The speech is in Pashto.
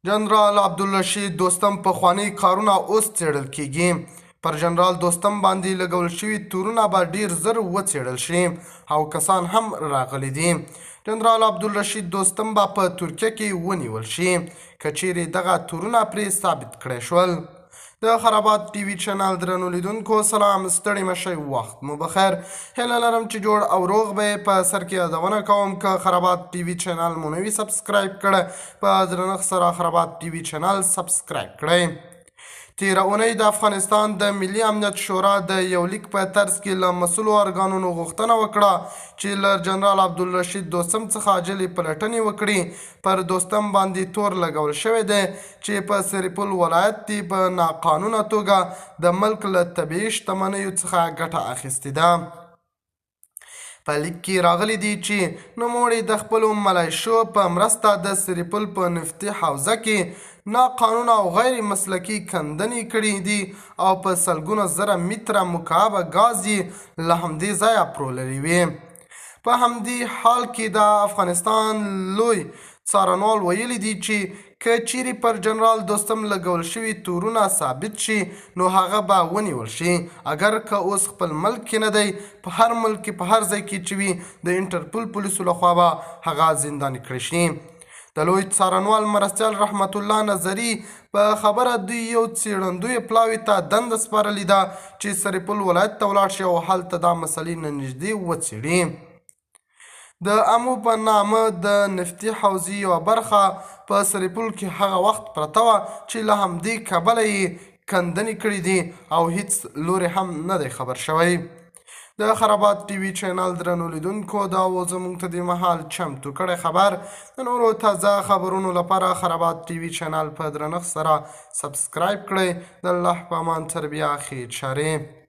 جنرال عبدالرشید دوستم پخواني کارونه اوس څېړل کیږي. پر جنرال دوستم باندې لګول شوي تورونه به ډیر زر وڅېړل شي او کسان هم راغلي دي. جنرال عبدالرشید دوستم به په ترکیه کې ونیول شي که چیرې دغه تورونه پرې ثابت کړی شول. د خرابات ټي وي چینل درنو لیدونکو سلام، ستړي مشئ، وخت مو بخیر. هیله لرم چې جوړ او روغ به په سر کې یادونه کوم که خرابات ټي وي چینل مو نوي سبسکرایب کړه په درنښت سره خرابات ټي وي چینل سبسکرایب کړئ. تیره اونۍ د افغانستان د ملي امنیت شورا د یو لیک په طرز کې له مسؤلو ارګانونو غوښتنه وکړه چې له جنرال عبدالرشید دوستم څخه عاجلې پلټنې وکړي. پر دوستم باندې تور لګول شوی دی چې په سرپل ولایت کې په ناقانونه توګه د ملک له طبیعي شتمنیو څخه ګټه اخیستې ده. په لیک کې راغلی دی چې نوموړي د خپلو ملایشو په مرسته د سرپل په نفتي حوزه کې ناقانونه او غیر مسلکي کندنې کړي دي او په سلګونه زره متره مکعبه ګاز یې له همدې ځایه پرولري وي. په همدې حال کې د افغانستان لوی څارنوال ویلي دي چې که چیرې پر جنرال دوستم لګول شوي تورونه ثابت شي نو هغه به ونیول شي. اگر که اوس خپل ملک کې نه دی، په هر ملک کې په هر ځای کې چې وي د انټرپول پولیسو لخوا به هغه زنداني کړی شي. د لوی څارنوال مرستیال رحمت الله نظري په خبره دوی یو څېړندوی پلاوي ته دنده سپارلې ده چې سرپل ولایت ته ولاړ شي او هلته دا مسلې نه نږدې وڅېړي. د امو په نامه د نفتي حوزې یوه برخه په سرپل کې هغه وخت پرته وه چې له همدې کبله یې کندنې کړي دي او هیڅ لوری هم نه دی خبر شوی. د خرابات ټي وي چینل درنو لیدونکو دا و زموږ ته د مهال چمتو کړی خبر. د نورو تازه خبرونو لپاره خرابات ټي وي چینل په درنښت سره سبسکرایب کړئ. د الله په امان تر بیا ښې چارې.